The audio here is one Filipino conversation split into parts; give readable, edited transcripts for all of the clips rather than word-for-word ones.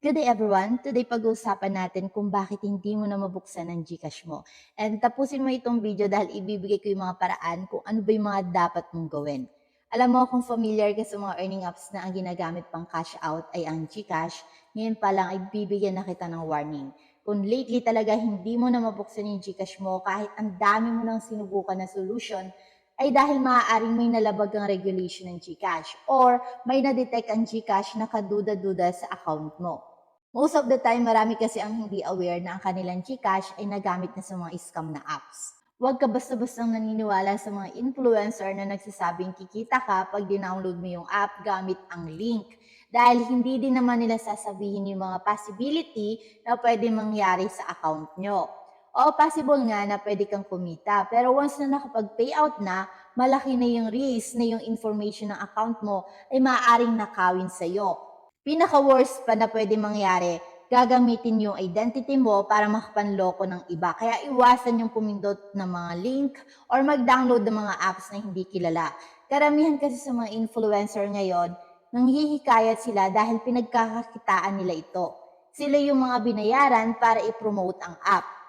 Good day everyone! Today pag-uusapan natin kung bakit hindi mo na mabuksan ang GCash mo. And tapusin mo itong video dahil ibibigay ko yung mga paraan kung ano ba yung mga dapat mong gawin. Alam mo kung familiar ka sa mga earning apps na ang ginagamit pang cash out ay ang GCash, ngayon pa lang ay bibigyan na kita ng warning. Kung lately talaga hindi mo na mabuksan yung GCash mo kahit ang dami mo nang sinubukan na solution, ay dahil maaaring may nalabag ang regulation ng GCash or may na-detect ang GCash na kaduda-duda sa account mo. Most of the time, marami kasi ang hindi aware na ang kanilang GCash ay nagamit na sa mga scam na apps. Huwag ka basta-bastang naniniwala sa mga influencer na nagsasabing kikita ka pag dinownload mo yung app gamit ang link. Dahil hindi din naman nila sasabihin yung mga possibility na pwede mangyari sa account nyo. O possible nga na pwede kang kumita. Pero once na nakapag-payout na, malaki na yung risk na yung information ng account mo ay maaaring nakawin sa'yo. Pinaka-worst pa na pwede mangyari, gagamitin yung identity mo para makapanloko ng iba. Kaya iwasan yung pumindot ng mga link or mag-download ng mga apps na hindi kilala. Karamihan kasi sa mga influencer ngayon, nanghihikayat sila dahil pinagkakakitaan nila ito. Sila yung mga binayaran para i-promote ang app.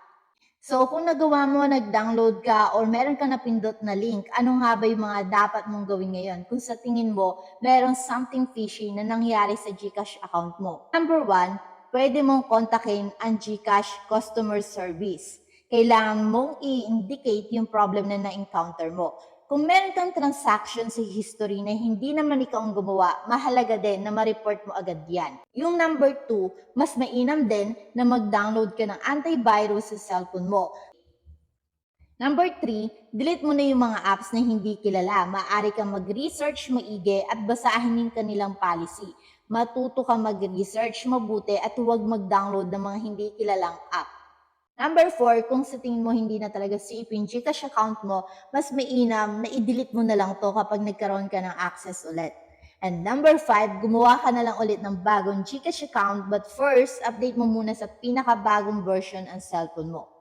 So, kung nagawa mo, nag-download ka, or meron ka napindot na link, ano nga ba yung mga dapat mong gawin ngayon? Kung sa tingin mo, meron something fishy na nangyari sa GCash account mo. Number one, pwede mong kontakin ang GCash customer service. Kailangan mong i-indicate yung problem na na-encounter mo. Kung meron kang transaction sa history na hindi naman ikaw ang gumawa, mahalaga din na ma-report mo agad yan. Yung number two, mas mainam din na mag-download ka ng antivirus sa cellphone mo. Number three, delete mo na yung mga apps na hindi kilala. Maaari kang mag-research maigi at basahin yung kanilang policy. Matuto kang mag-research mabuti at huwag mag-download ng mga hindi kilalang app. Number four, kung sa tingin mo hindi na talaga safe yung GCash account mo, mas mainam na i-delete mo na lang to kapag nagkaroon ka ng access ulit. And number five, gumawa ka na lang ulit ng bagong GCash account but first, update mo muna sa pinakabagong version ang cellphone mo.